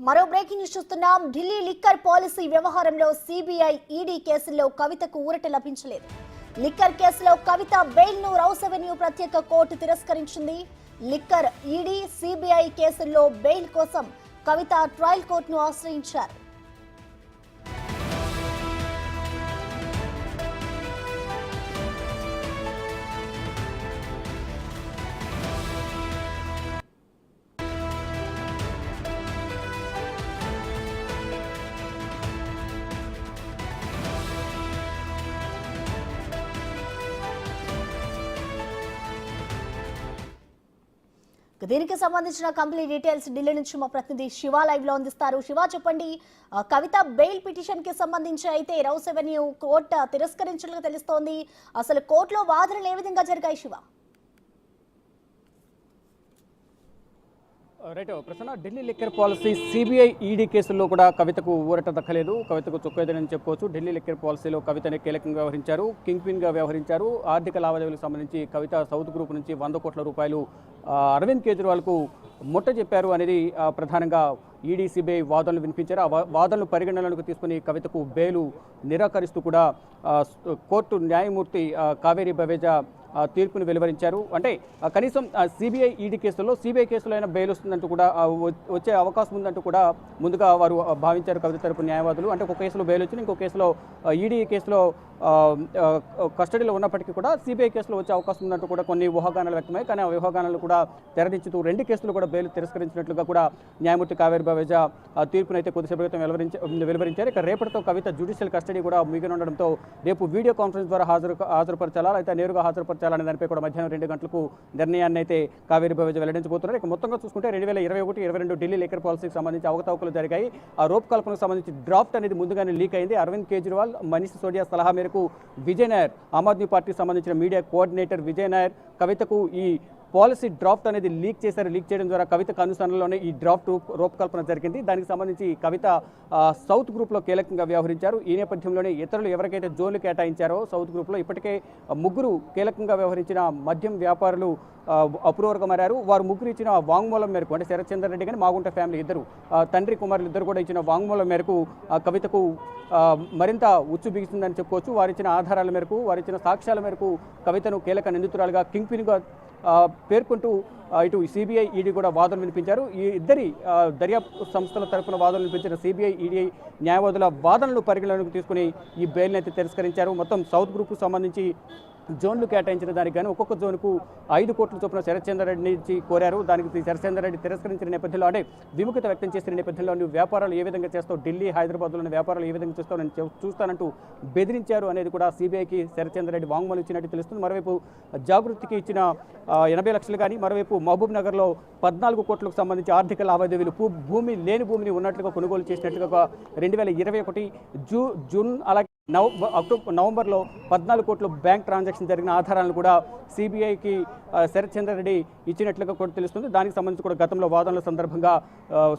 మరో breaking news చూస్తున్నాం. Delhi liquor policy వ్యవహారంలో సిబిఐ ఈడీ కేసుల్లో కవితకు ఊరట లభించలేదు. లిక్కర్ కేసులో కవిత బెయిల్ ను రౌస్ అవెన్యూ ప్రత్యేక కోర్టు తిరస్కరించింది. లిక్కర్ ఈడీ సిబిఐ కేసుల్లో బెయిల్ కోసం కవిత ట్రయల్ కోర్టును ఆశ్రయించారు. దీనికి సంబంధించిన కంప్లీట్ డీటెయిల్స్ ఢిల్లీ నుంచి మా ప్రతినిధి శివ లైవ్ లో అందిస్తారు. శివ, చెప్పండి, కవిత బెయిల్ పిటిషన్ కి సంబంధించి అయితే రౌస్ అవెన్యూ కోర్టు తిరస్కరించినట్లు తెలుస్తోంది. అసలు కోర్టులో వాదనలు ఏ విధంగా జరిగాయి Shiva? Right Prasanna, Delhi liquor policy CBI ED కేసుల్లో కూడా కవితకు ఊరట దక్కలేదు. కవితకు చుక్కేదని చెప్పుకోవచ్చు. ఢిల్లీ లిక్కర్ పాలసీలో కవితని కీలకంగా వ్యవహరించారు, కింగ్ పిన్ గా వ్యవహరించారు. ఆర్థిక లావాదేవీలకు సంబంధించి కవిత సౌత్ గ్రూప్ నుంచి 100 కోట్ల రూపాయలు అరవింద్ కేజ్రీవాల్కు ముట్ట చెప్పారు అనేది ప్రధానంగా ఈడీ సిబిఐ వాదనలు వినిపించారు. ఆ వాదనలు పరిగణనలోకి తీసుకుని కవితకు బెయిలు నిరాకరిస్తూ కూడా కోర్టు న్యాయమూర్తి కావేరీ బవేజా తీర్పును వెలువరించారు. అంటే కనీసం సిబిఐ ఈడీ కేసులో అయినా బెయిల్ వస్తుందంటూ కూడా వచ్చే అవకాశం ఉందంటూ కూడా ముందుగా వారు భావించారు కవిత తరపు న్యాయవాదులు. అంటే ఒక కేసులో బెయిల్ వచ్చింది, ఇంకో కేసులో ఈడీ కేసులో కస్టడీలో ఉన్నప్పటికీ కూడా సిబిఐ కేసులో వచ్చే అవకాశం ఉందంటూ కూడా కొన్ని ఊహాగానాలు వ్యక్తమయ్యాయి. కానీ ఆ ఊహాగానాలు కూడా తెరదించుతూ 2 కేసులు కూడా బెయిల్ తిరస్కరించినట్లుగా కూడా న్యాయమూర్తి కావేరీ బవేజా తీర్పునైతే కొద్దిసేపు క్రితం వెలువరించారు. ఇక రేపటితో కవిత జ్యుడిషియల్ కస్టడీ కూడా ముగినుండడంతో రేపు వీడియో కాన్ఫరెన్స్ ద్వారా హాజరుపరచాలా అయితే నేరుగా హాజరుపరచాలనే దానిపై కూడా మధ్యాహ్నం 2 గంటలకు నిర్ణయాన్ని అయితే కావేరీ బవేజా వెల్లడించబోతున్నారు. ఇక మొత్తంగా చూసుకుంటే 2021-22 ఢిల్లీ లిక్కర్ పాలసీకి సంబంధించి అవకతవకలు జరిగాయి. ఆ రూపకల్పనకు సంబంధించి డ్రాఫ్ట్ అనేది ముందుగానే లీక్ అయింది. అరవింద్ కేజ్రీవాల్, మనీష్ సిసోడియా సలహా మేరకు విజయ్ నాయర్, ఆమ్ ఆద్మీ పార్టీకి సంబంధించిన మీడియా కోఆర్డినేటర్ విజయ్ నాయర్ కవితకు ఈ పాలసీ డ్రాఫ్ట్ అనేది లీక్ చేశారు. లీక్ చేయడం ద్వారా కవితకు అనుసరణలోనే ఈ డ్రాఫ్ట్ రూపకల్పన జరిగింది. దానికి సంబంధించి కవిత సౌత్ గ్రూప్లో కీలకంగా వ్యవహరించారు. ఈ నేపథ్యంలోనే ఇతరులు ఎవరికైతే జోన్లు కేటాయించారో సౌత్ గ్రూప్లో ఇప్పటికే 3 కీలకంగా వ్యవహరించిన మద్యం వ్యాపారులు అప్రూవర్గా మారారు. వారు 3 ఇచ్చిన వాంగ్మూలం మేరకు, అంటే శరత్ చంద్ర రెడ్డి కానీ మాగుంట ఫ్యామిలీ ఇద్దరు తండ్రి కుమారులు ఇద్దరు కూడా ఇచ్చిన వాంగ్మూలం మేరకు కవితకు మరింత ఉచ్చు బిగిస్తుందని చెప్పుకోవచ్చు. వారిచ్చిన ఆధారాల మేరకు, వారిచ్చిన సాక్ష్యాల మేరకు కవితను కీలక నిందితురాలుగా కింగ్ పిన్గా పేర్కొంటూ ఇటు సిబిఐ ఈడీ కూడా వాదనలు వినిపించారు. ఈ ఇద్దరి దర్యాప్తు సంస్థల తరపున వాదనలు వినిపించిన సిబిఐ ఈడీ న్యాయవాదుల వాదనలు పరిగణలోకి తీసుకుని ఈ బెయిల్ని అయితే తిరస్కరించారు. మొత్తం సౌత్ గ్రూప్కు సంబంధించి జోన్లు కేటాయించిన దానికి కానీ ఒక్కొక్క జోన్కు 5 కోట్ల చొప్పున శరత్ చంద్ర రెడ్డి నుంచి కోరారు. దానికి శరత్ చంద్ర రెడ్డి తిరస్కరించిన నేపథ్యంలో, అంటే విముఖత వ్యక్తం చేసిన నేపథ్యంలో నువ్వు వ్యాపారాలు ఏ విధంగా చేస్తావు, ఢిల్లీ హైదరాబాద్లోని వ్యాపారాలు ఏ విధంగా చేస్తావు నేను చూస్తానంటూ బెదిరించారు అనేది కూడా సిబిఐకి శరత్ చంద్ర రెడ్డి వాంగ్మూలం ఇచ్చినట్టు తెలుస్తుంది. మరోవైపు జాగృతికి ఇచ్చిన 80 లక్షలు కానీ, మరోవైపు మహబూబ్ నగర్లో 14 కోట్లకు సంబంధించి ఆర్థిక లావాదేవీలు లేని భూమిని ఉన్నట్లుగా కొనుగోలు చేసినట్లుగా 2021 జూన్ అలాగే నవంబర్లో 14 కోట్ల బ్యాంక్ ట్రాన్సాక్షన్ జరిగిన ఆధారాలను కూడా సిబిఐకి శరత్ చంద్ర రెడ్డి ఇచ్చినట్లుగా కూడా తెలుస్తుంది. దానికి సంబంధించి కూడా గతంలో వాదనల సందర్భంగా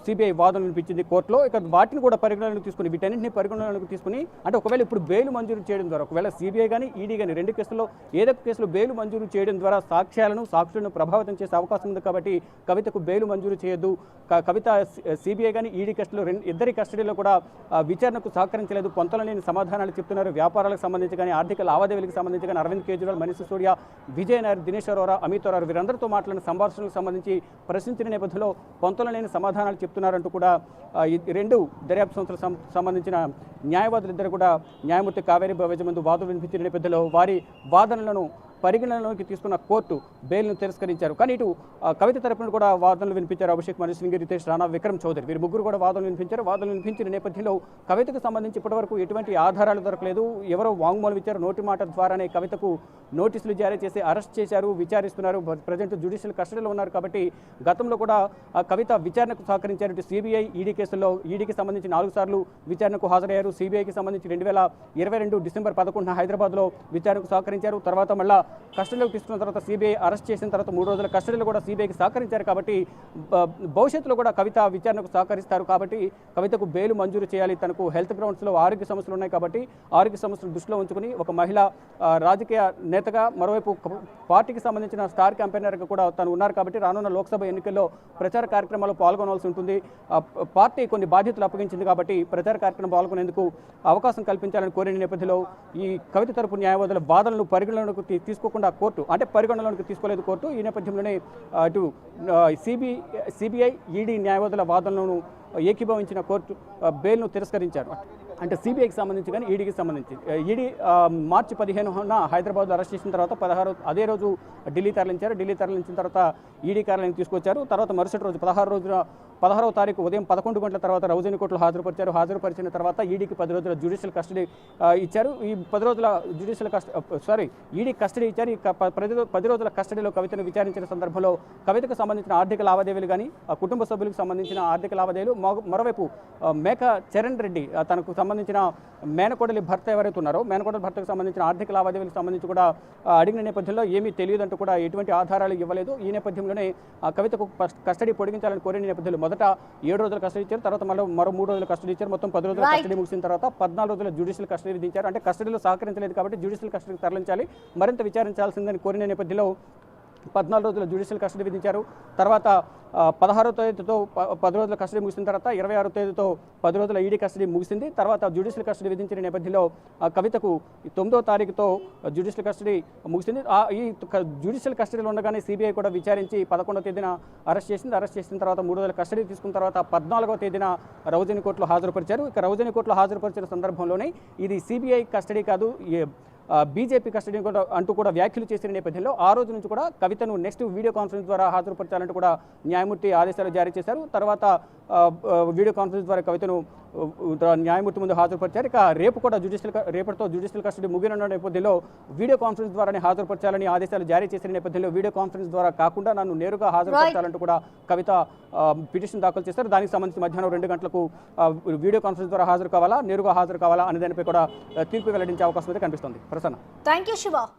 సిబిఐ వాదనలు వినిపించింది కోర్టులో. ఇక వాటిని కూడా పరిగణలోకి తీసుకుని, వీటన్నింటినీ పరిగణలోకి తీసుకుని, అంటే ఒకవేళ ఇప్పుడు బెయిల్ మంజూరు చేయడం ద్వారా, ఒకవేళ సిబిఐ కానీ ఈడీ కానీ 2 కేసుల్లో ఏదో ఒక కేసులో బెయిల్ మంజూరు చేయడం ద్వారా సాక్షులను ప్రభావితం చేసే అవకాశం ఉంది. కాబట్టి కవితకు బెయిల్ మంజూరు చేయొద్దు. కవిత సిబిఐ కానీ ఈడీ కేసులో ఇద్దరి కస్టడీలో కూడా విచారణకు సహకరించలేదు, పొంతలేని సమాధానాలు చెప్తున్నారు. వ్యాపారాలకు సంబంధించి కానీ, ఆర్థిక లావాదేవీలకు సంబంధించి కానీ అరవింద్ కేజ్రీవాల్, మనీష్ సిసోడియా, విజయ్ నాయర్, దినేష్ అరోరా, అమిత్ అరోరా వీరందరితో మాట్లాడిన సంభాషణలకు సంబంధించి ప్రశ్నించిన నేపథ్యంలో పొంతలేని సమాధానాలు చెప్తున్నారంటూ కూడా 2 దర్యాప్తు సంస్థలకు సంబంధించిన న్యాయవాదులిద్దరు కూడా న్యాయమూర్తి కావేరీ బవేజా ముందు వాదనలు వినిపించిన నేపథ్యంలో వారి వాదనలను పరిగణనలోకి తీసుకున్న కోర్టు బెయిల్ను తిరస్కరించారు. కానీ ఇటు కవిత తరపున కూడా వాదనలు వినిపించారు. అభిషేక్ మను సింగ్, రితేష్ రాణా, విక్రమ్ చౌదరి వీరు 3 కూడా వాదనలు వినిపించారు. వాదనలు వినిపించిన నేపథ్యంలో కవితకు సంబంధించి ఇప్పటివరకు ఎటువంటి ఆధారాలు దొరకలేదు. ఎవరో వాంగ్మూలం ఇచ్చారు, నోటి మాట ద్వారానే కవితకు నోటీసులు జారీ చేసి అరెస్ట్ చేశారు, విచారిస్తున్నారు. ప్రజెంట్ జ్యుడిషియల్ కస్టడీలో ఉన్నారు. కాబట్టి గతంలో కూడా కవిత విచారణకు సహకరించారు. ఇటు సిబిఐ ఈడీ కేసుల్లో ఈడీకి సంబంధించి 4 సార్లు విచారణకు హాజరయ్యారు. సిబిఐకి సంబంధించి 2022 డిసెంబర్ 11న హైదరాబాద్లో విచారణకు సహకరించారు. తర్వాత మళ్ళా కస్టడీలోకి తీసుకున్న తర్వాత సిబిఐ అరెస్ట్ చేసిన తర్వాత 3 రోజుల కస్టడీలో కూడా సిబిఐకి సహకరించారు కాబట్టి భవిష్యత్తులో కూడా కవిత విచారణకు సహకరిస్తారు కాబట్టి కవితకు బెయిల్ మంజూరు చేయాలి. తనకు హెల్త్ గ్రౌండ్స్లో ఆరోగ్య సమస్యలు ఉన్నాయి కాబట్టి ఆరోగ్య సమస్యలు దృష్టిలో ఉంచుకుని ఒక మహిళ రాజకీయ నేతగా మరోవైపు పార్టీకి సంబంధించిన స్టార్ క్యాంపెయినర్గా కూడా తను ఉన్నారు కాబట్టి రానున్న లోక్సభ ఎన్నికల్లో ప్రచార కార్యక్రమాల్లో పాల్గొనవలసి ఉంటుంది. పార్టీ కొన్ని బాధ్యతలు అప్పగించింది కాబట్టి ప్రచార కార్యక్రమం పాల్గొనేందుకు అవకాశం కల్పించాలని కోరిన నేపథ్యంలో ఈ కవిత తరపు న్యాయవాదుల వాదనలు పరిగణలోకి తీసుకోకుండా కోర్టు అంటే పరిగణలోకి తీసుకోలేదు కోర్టు. ఈ నేపథ్యంలోనే అటు సిబిఐ ఈడీ న్యాయవాదుల వాదనలను ఏకీభవించిన కోర్టు బెయిల్ను తిరస్కరించారు. అంటే సిబిఐకి సంబంధించి కానీ ఈడీకి సంబంధించి ఈడీ మార్చి 15న హైదరాబాద్లో అరెస్ట్ చేసిన తర్వాత 16 అదే రోజు ఢిల్లీ తరలించారు. ఢిల్లీ తరలించిన తర్వాత ఈడీ కార్యాలయం తీసుకొచ్చారు. తర్వాత మరుసటి రోజు 16వ తారీఖు ఉదయం 11 గంటల తర్వాత రౌజని కోర్టులో హాజరుపరిచారు. హాజరుపరిచిన తర్వాత ఈడీకి 10 రోజుల జ్యుడిషియల్ కస్టడీ ఇచ్చారు. ఈ 10 రోజుల జ్యుడిషియల్ ఈడీ కస్టడీ ఇచ్చారు. ఈ 10 రోజుల కస్టడీలో కవితను విచారించిన సందర్భంలో కవితకు సంబంధించిన ఆర్థిక లావాదేవీలు కానీ కుటుంబ సభ్యులకు సంబంధించిన ఆర్థిక లావాదేవీలు మరోవైపు మేక చరణ్ రెడ్డి తనకు సంబంధించిన మేనకోడలి భర్త ఎవరైతే ఉన్నారో మేనకోడలి భర్తకు సంబంధించిన ఆర్థిక లావాదేవీలకు సంబంధించి కూడా అడిగిన నేపథ్యంలో ఏమీ తెలియదంటూ కూడా ఎటువంటి ఆధారాలు ఇవ్వలేదు. ఈ నేపథ్యంలోనే కవితకు కస్టడీ పొడిగించాలని కోరిన నేపథ్యంలో మొదట 7 రోజుల కస్టడీ ఇచ్చారు. తర్వాత మరో 3 రోజుల కస్టడీ ఇచ్చారు. మొత్తం 10 రోజుల కస్టడీ ముగిసిన తర్వాత 14 రోజుల జ్యుడిషియల్ కస్టడీ విధించారు. అంటే కస్టడీలో సహకరించలేదు కాబట్టి జ్యుడిషియల్ కస్టడీకి తరలించాలి, మరింత విచారించాల్సిందని కోరిన నేపథ్యంలో 14 రోజుల జ్యుడిషియల్ కస్టడీ విధించారు. తర్వాత 16వ తేదీతో 10 రోజుల కస్టడీ ముగిసిన తర్వాత 26వ తేదీతో 10 రోజుల ఈడీ కస్టడీ ముగిసింది. తర్వాత జ్యుడిషియల్ కస్టడీ విధించిన నేపథ్యంలో కవితకు 9వ తారీఖుతో జ్యుడిషియల్ కస్టడీ ముగిసింది. ఈ జ్యుడిషియల్ కస్టడీలో ఉండగానే సిబిఐ కూడా విచారించి 11వ తేదీన అరెస్ట్ చేసింది. అరెస్ట్ చేసిన తర్వాత 3 రోజుల కస్టడీ తీసుకున్న తర్వాత 14వ తేదీన రౌజని కోర్టులో హాజరుపరిచారు. ఇక రౌజని కోర్టులో హాజరుపరిచిన సందర్భంలోనే ఇది సిబిఐ కస్టడీ కాదు బీజేపీ కస్టడీ అంటూ కూడా వ్యాఖ్యలు చేసిన నేపథ్యంలో ఆ రోజు నుంచి కూడా కవితను నెక్స్ట్ వీడియో కాన్ఫరెన్స్ ద్వారా హాజరుపరచాలంటూ కూడా న్యాయమూర్తి ఆదేశాలు జారీ చేశారు. తర్వాత వీడియో కాన్ఫరెన్స్ ద్వారా కవితను న్యాయమూర్తి ముందు హాజరుపరిచారు. ఇక రేపటితో జ్యుడిషియల్ కస్టడీ ముగిన నేపథ్యంలో వీడియో కాన్ఫరెన్స్ ద్వారానే హాజరుపరచాలని ఆదేశాలు జారీ చేసిన నేపథ్యంలో వీడియో కాన్ఫరెన్స్ ద్వారా కాకుండా నన్ను నేరుగా హాజరుపరచాలంటూ కూడా కవిత పిటిషన్ దాఖలు చేశారు. దానికి సంబంధించి మధ్యాహ్నం 2 గంటలకు వీడియో కాన్ఫరెన్స్ ద్వారా హాజరు కావాలా నేరుగా హాజరు కావాలా అనే దానిపై కూడా తీర్పు వెల్లడించే అవకాశం అయితే కనిపిస్తుంది. ప్రసన్న. Thank you Shiva.